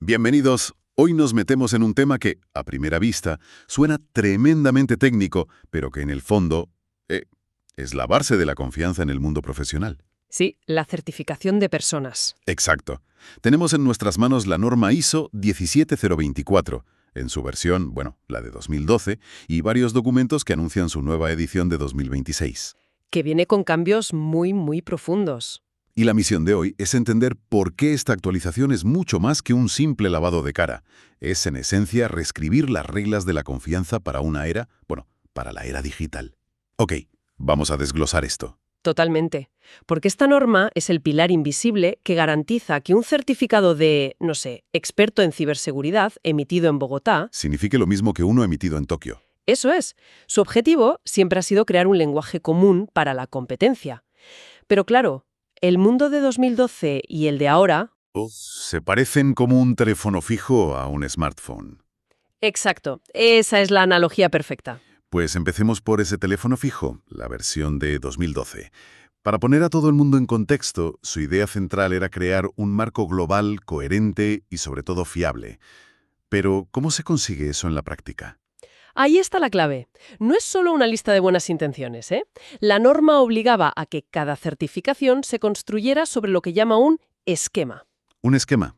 Bienvenidos. Hoy nos metemos en un tema que, a primera vista, suena tremendamente técnico, pero que en el fondo es la base de la confianza en el mundo profesional. Sí, la certificación de personas. Exacto. Tenemos en nuestras manos la norma ISO 17024, en su versión, la de 2012, y varios documentos que anuncian su nueva edición de 2026. Que viene con cambios muy profundos. Y la misión de hoy es entender por qué esta actualización es mucho más que un simple lavado de cara. Es, en esencia, reescribir las reglas de la confianza para una era, para la era digital. Ok, vamos a desglosar esto. Totalmente. Porque esta norma es el pilar invisible que garantiza que un certificado de, experto en ciberseguridad emitido en Bogotá... Signifique lo mismo que uno emitido en Tokio. Eso es. Su objetivo siempre ha sido crear un lenguaje común para la competencia. Pero claro, el mundo de 2012 y el de ahora... Se parecen como un teléfono fijo a un smartphone. Exacto. Esa es la analogía perfecta. Pues empecemos por ese teléfono fijo, la versión de 2012. Para poner a todo el mundo en contexto, su idea central era crear un marco global, coherente y sobre todo fiable. Pero, ¿cómo se consigue eso en la práctica? Ahí está la clave. No es solo una lista de buenas intenciones, ¿eh? La norma obligaba a que cada certificación se construyera sobre lo que llama un esquema. ¿Un esquema?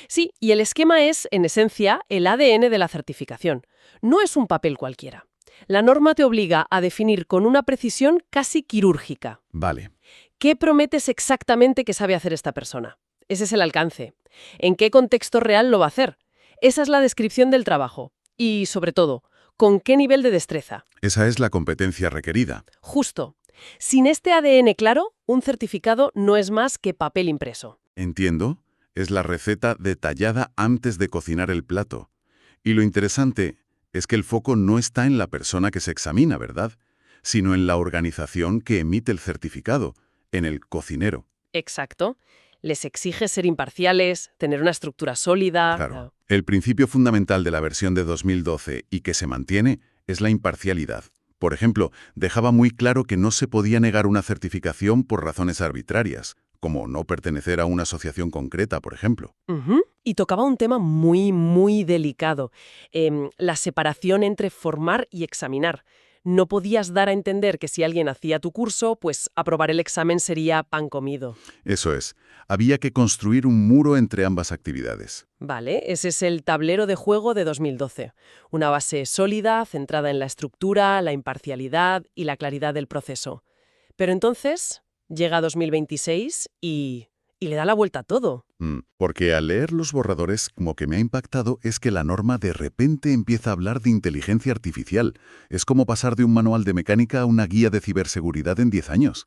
Sí, y el esquema es, en esencia, el ADN de la certificación. No es un papel cualquiera. La norma te obliga a definir con una precisión casi quirúrgica. Vale. ¿Qué prometes exactamente que sabe hacer esta persona? Ese es el alcance. ¿En qué contexto real lo va a hacer? Esa es la descripción del trabajo. Y, sobre todo, ¿con qué nivel de destreza? Esa es la competencia requerida. Justo. Sin este ADN claro, un certificado no es más que papel impreso. Entiendo. Es la receta detallada antes de cocinar el plato. Y lo interesante es que el foco no está en la persona que se examina, ¿verdad? Sino en la organización que emite el certificado, en el cocinero. Exacto. Les exige ser imparciales, tener una estructura sólida... Claro. El principio fundamental de la versión de 2012 y que se mantiene es la imparcialidad. Por ejemplo, dejaba muy claro que no se podía negar una certificación por razones arbitrarias, como no pertenecer a una asociación concreta, por ejemplo. Y tocaba un tema muy delicado, la separación entre formar y examinar. No podías dar a entender que si alguien hacía tu curso, pues aprobar el examen sería pan comido. Eso es. Había que construir un muro entre ambas actividades. Vale, ese es el tablero de juego de 2012. Una base sólida, centrada en la estructura, la imparcialidad y la claridad del proceso. Pero entonces llega 2026 y le da la vuelta a todo. Porque al leer los borradores, como que me ha impactado es que la norma de repente empieza a hablar de inteligencia artificial. Es como pasar de un manual de mecánica a una guía de ciberseguridad en 10 años.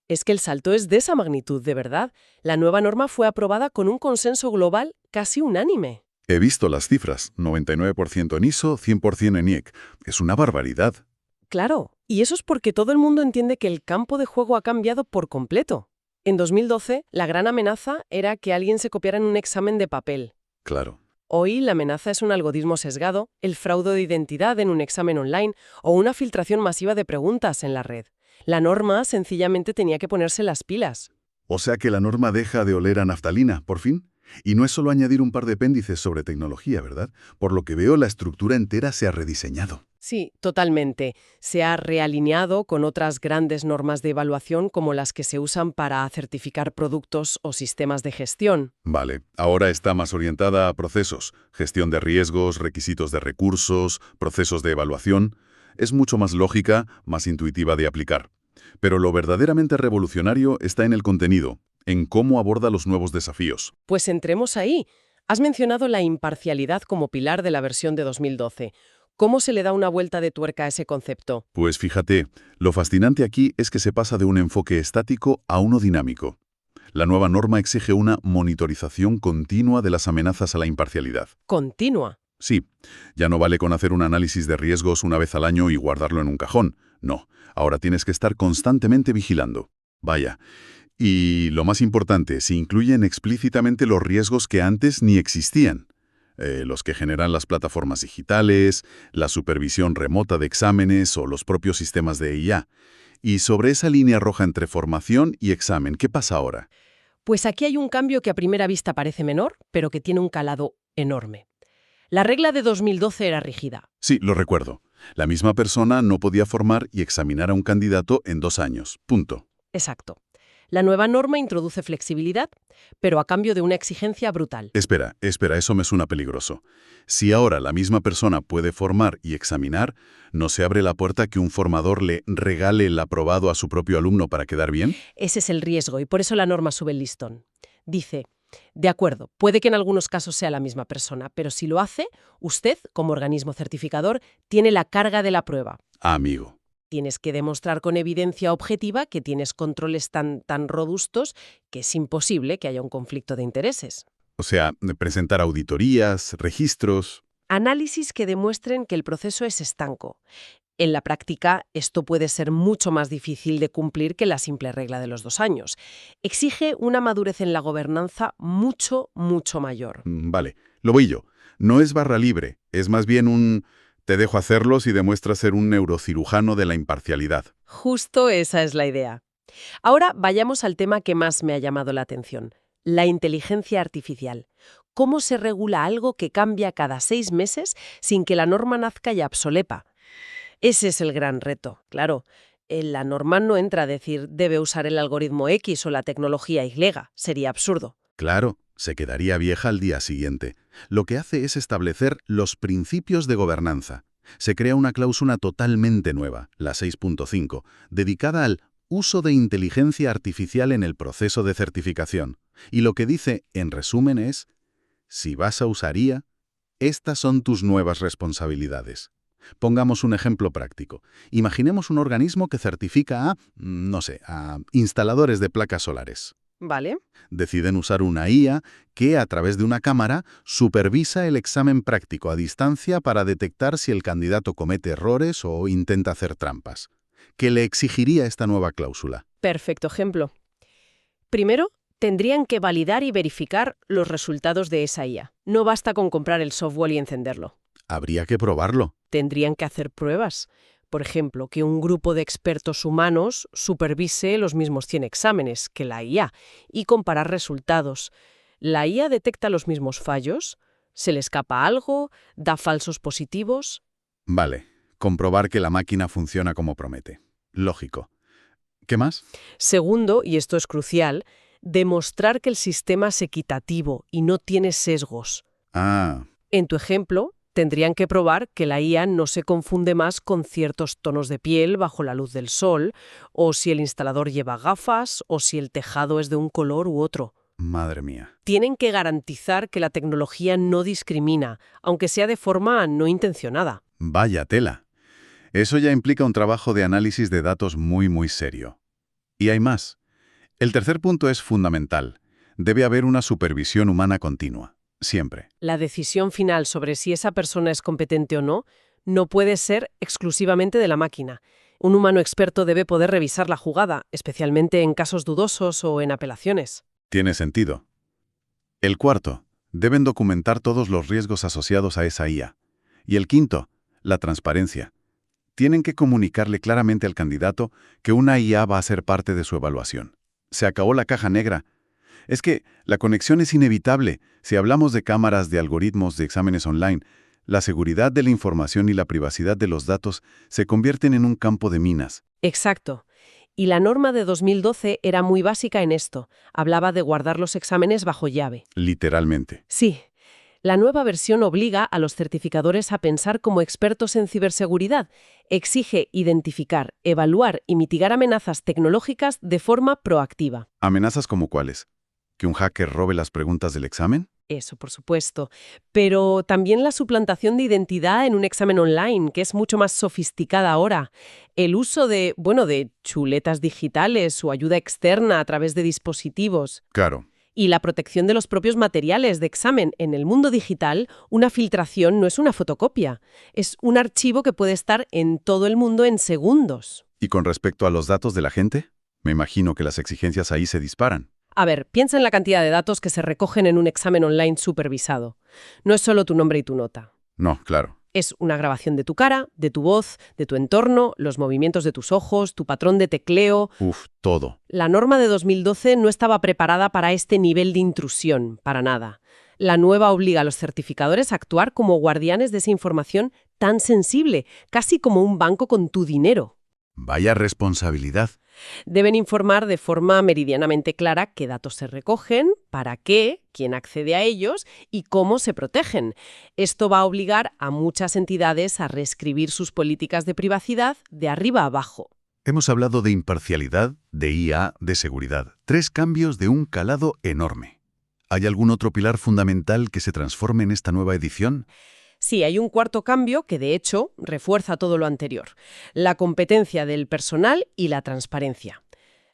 Es que el salto es de esa magnitud, de verdad. La nueva norma fue aprobada con un consenso global casi unánime. He visto las cifras, 99% en ISO, 100% en IEC. Es una barbaridad. Claro, y eso es porque todo el mundo entiende que el campo de juego ha cambiado por completo. En 2012, la gran amenaza era que alguien se copiara en un examen de papel. Claro. Hoy la amenaza es un algoritmo sesgado, el fraude de identidad en un examen online o una filtración masiva de preguntas en la red. La norma sencillamente tenía que ponerse las pilas. O sea que la norma deja de oler a naftalina, por fin. Y no es solo añadir un par de apéndices sobre tecnología, ¿verdad? Por lo que veo, la estructura entera se ha rediseñado. Sí, totalmente. Se ha realineado con otras grandes normas de evaluación como las que se usan para certificar productos o sistemas de gestión. Vale, ahora está más orientada a procesos, gestión de riesgos, requisitos de recursos, procesos de evaluación. Es mucho más lógica, más intuitiva de aplicar. Pero lo verdaderamente revolucionario está en el contenido, en cómo aborda los nuevos desafíos. Pues entremos ahí. Has mencionado la imparcialidad como pilar de la versión de 2012. ¿Cómo se le da una vuelta de tuerca a ese concepto? Pues fíjate, lo fascinante aquí es que se pasa de un enfoque estático a uno dinámico. La nueva norma exige una monitorización continua de las amenazas a la imparcialidad. Continua. Sí, ya no vale con hacer un análisis de riesgos una vez al año y guardarlo en un cajón. No, ahora tienes que estar constantemente vigilando. Vaya. Y lo más importante, se incluyen explícitamente los riesgos que antes ni existían. Los que generan las plataformas digitales, la supervisión remota de exámenes o los propios sistemas de IA. Y sobre esa línea roja entre formación y examen, ¿qué pasa ahora? Pues aquí hay un cambio que a primera vista parece menor, pero que tiene un calado enorme. La regla de 2012 era rígida. Sí, lo recuerdo. La misma persona no podía formar y examinar a un candidato en 2 años. Punto. Exacto. La nueva norma introduce flexibilidad, pero a cambio de una exigencia brutal. Espera, eso me suena peligroso. Si ahora la misma persona puede formar y examinar, ¿no se abre la puerta que un formador le regale el aprobado a su propio alumno para quedar bien? Ese es el riesgo y por eso la norma sube el listón. Dice, de acuerdo, puede que en algunos casos sea la misma persona, pero si lo hace, usted, como organismo certificador, tiene la carga de la prueba. Amigo. Tienes que demostrar con evidencia objetiva que tienes controles tan robustos que es imposible que haya un conflicto de intereses. O sea, presentar auditorías, registros. Análisis que demuestren que el proceso es estanco. En la práctica, esto puede ser mucho más difícil de cumplir que la simple regla de los 2 años. Exige una madurez en la gobernanza mucho mayor. Vale, lo voy yo. No es barra libre, es más bien un te dejo hacerlo si demuestras ser un neurocirujano de la imparcialidad. Justo esa es la idea. Ahora vayamos al tema que más me ha llamado la atención, la inteligencia artificial. ¿Cómo se regula algo que cambia cada 6 meses sin que la norma nazca y obsolepa? Ese es el gran reto. Claro, en la norma no entra a decir debe usar el algoritmo X o la tecnología Y. Sería absurdo. Claro, se quedaría vieja al día siguiente. Lo que hace es establecer los principios de gobernanza. Se crea una cláusula totalmente nueva, la 6.5, dedicada al uso de inteligencia artificial en el proceso de certificación. Y lo que dice, en resumen, es, si vas a usar IA, estas son tus nuevas responsabilidades. Pongamos un ejemplo práctico. Imaginemos un organismo que certifica a, no sé, a instaladores de placas solares. ¿Vale? Deciden usar una IA que, a través de una cámara, supervisa el examen práctico a distancia para detectar si el candidato comete errores o intenta hacer trampas. ¿Qué le exigiría esta nueva cláusula? Perfecto ejemplo. Primero, tendrían que validar y verificar los resultados de esa IA. No basta con comprar el software y encenderlo. Habría que probarlo. Tendrían que hacer pruebas. Por ejemplo, que un grupo de expertos humanos supervise los mismos 100 exámenes que la IA y comparar resultados. ¿La IA detecta los mismos fallos? ¿Se le escapa algo? ¿Da falsos positivos? Vale, comprobar que la máquina funciona como promete. Lógico. ¿Qué más? Segundo, y esto es crucial, demostrar que el sistema es equitativo y no tiene sesgos. Ah, En tu ejemplo, tendrían que probar que la IA no se confunde más con ciertos tonos de piel bajo la luz del sol, o si el instalador lleva gafas, o si el tejado es de un color u otro. madre mía. Tienen que garantizar que la tecnología no discrimina, aunque sea de forma no intencionada. Vaya tela. Eso ya implica un trabajo de análisis de datos muy serio. Y hay más. El tercer punto es fundamental. Debe haber una supervisión humana continua. Siempre. La decisión final sobre si esa persona es competente o no puede ser exclusivamente de la máquina. Un humano experto debe poder revisar la jugada, especialmente en casos dudosos o en apelaciones. Tiene sentido. El cuarto, deben documentar todos los riesgos asociados a esa IA. Y el quinto, la transparencia. Tienen que comunicarle claramente al candidato que una IA va a ser parte de su evaluación. Se acabó la caja negra. Es que la conexión es inevitable. Si hablamos de cámaras, de algoritmos, de exámenes online, la seguridad de la información y la privacidad de los datos se convierten en un campo de minas. Exacto. Y la norma de 2012 era muy básica en esto. Hablaba de guardar los exámenes bajo llave. Literalmente. Sí. La nueva versión obliga a los certificadores a pensar como expertos en ciberseguridad. Exige identificar, evaluar y mitigar amenazas tecnológicas de forma proactiva. ¿Amenazas como cuáles? ¿Que un hacker robe las preguntas del examen? Eso, por supuesto. Pero también la suplantación de identidad en un examen online, que es mucho más sofisticada ahora. El uso de chuletas digitales o ayuda externa a través de dispositivos. Claro. Y la protección de los propios materiales de examen. En el mundo digital, una filtración no es una fotocopia. Es un archivo que puede estar en todo el mundo en segundos. ¿Y con respecto a los datos de la gente? Me imagino que las exigencias ahí se disparan. A ver, piensa en la cantidad de datos que se recogen en un examen online supervisado. No es solo tu nombre y tu nota. No, claro. Es una grabación de tu cara, de tu voz, de tu entorno, los movimientos de tus ojos, tu patrón de tecleo. Todo. La norma de 2012 no estaba preparada para este nivel de intrusión, para nada. La nueva obliga a los certificadores a actuar como guardianes de esa información tan sensible, casi como un banco con tu dinero. Vaya responsabilidad. Deben informar de forma meridianamente clara qué datos se recogen, para qué, quién accede a ellos y cómo se protegen. Esto va a obligar a muchas entidades a reescribir sus políticas de privacidad de arriba a abajo. Hemos hablado de imparcialidad, de IA, de seguridad. 3 cambios de un calado enorme. ¿Hay algún otro pilar fundamental que se transforme en esta nueva edición? Sí, hay un cuarto cambio que, de hecho, refuerza todo lo anterior: la competencia del personal y la transparencia.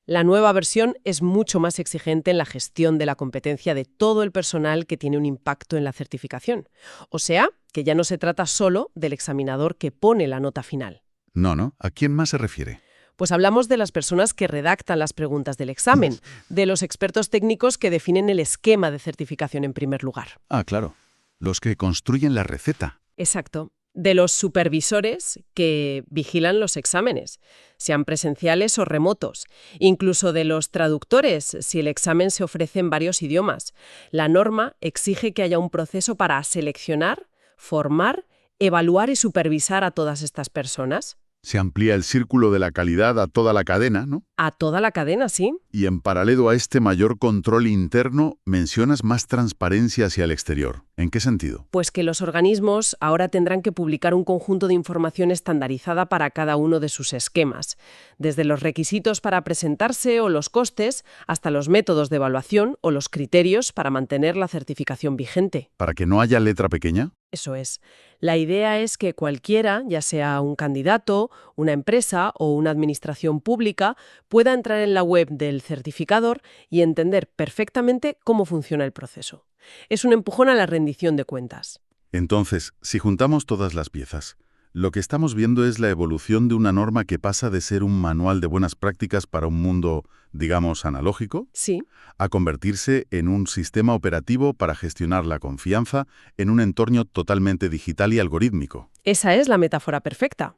La nueva versión es mucho más exigente en la gestión de la competencia de todo el personal que tiene un impacto en la certificación. O sea, que ya no se trata solo del examinador que pone la nota final. No. ¿A quién más se refiere? Pues hablamos de las personas que redactan las preguntas del examen, de los expertos técnicos que definen el esquema de certificación en primer lugar. Ah, claro. Los que construyen la receta. Exacto. De los supervisores que vigilan los exámenes, sean presenciales o remotos. Incluso de los traductores, si el examen se ofrece en varios idiomas. La norma exige que haya un proceso para seleccionar, formar, evaluar y supervisar a todas estas personas. Se amplía el círculo de la calidad a toda la cadena, ¿no? A toda la cadena, sí. Y en paralelo a este mayor control interno, mencionas más transparencia hacia el exterior. ¿En qué sentido? Pues que los organismos ahora tendrán que publicar un conjunto de información estandarizada para cada uno de sus esquemas, desde los requisitos para presentarse o los costes, hasta los métodos de evaluación o los criterios para mantener la certificación vigente. ¿Para que no haya letra pequeña? Eso es. La idea es que cualquiera, ya sea un candidato, una empresa o una administración pública, pueda entrar en la web del certificador y entender perfectamente cómo funciona el proceso. Es un empujón a la rendición de cuentas. Entonces, si juntamos todas las piezas, lo que estamos viendo es la evolución de una norma que pasa de ser un manual de buenas prácticas para un mundo, digamos, analógico, Sí. a convertirse en un sistema operativo para gestionar la confianza en un entorno totalmente digital y algorítmico. Esa es la metáfora perfecta.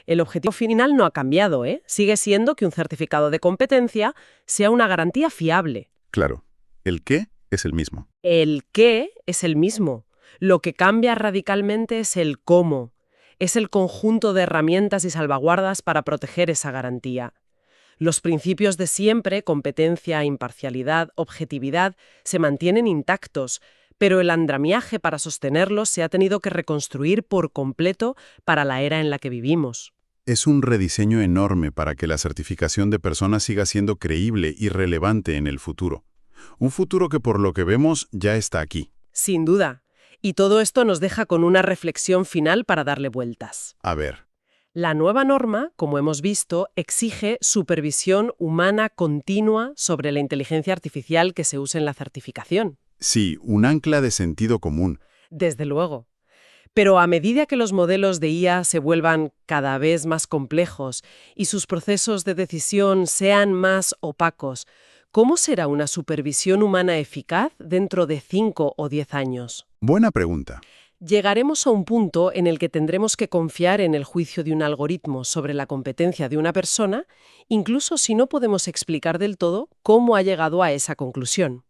El objetivo final no ha cambiado, ¿eh? Sigue siendo que un certificado de competencia sea una garantía fiable. Claro, el qué es el mismo. El qué es el mismo. Lo que cambia radicalmente es el cómo. Es el conjunto de herramientas y salvaguardas para proteger esa garantía. Los principios de siempre, competencia, imparcialidad, objetividad, se mantienen intactos, pero el andamiaje para sostenerlos se ha tenido que reconstruir por completo para la era en la que vivimos. Es un rediseño enorme para que la certificación de personas siga siendo creíble y relevante en el futuro. Un futuro que por lo que vemos ya está aquí. Sin duda. Y todo esto nos deja con una reflexión final para darle vueltas. A ver. La nueva norma, como hemos visto, exige supervisión humana continua sobre la inteligencia artificial que se usa en la certificación. Sí, un ancla de sentido común. Desde luego. Pero a medida que los modelos de IA se vuelvan cada vez más complejos y sus procesos de decisión sean más opacos, ¿cómo será una supervisión humana eficaz dentro de 5 o 10 años? Buena pregunta. Llegaremos a un punto en el que tendremos que confiar en el juicio de un algoritmo sobre la competencia de una persona, incluso si no podemos explicar del todo cómo ha llegado a esa conclusión.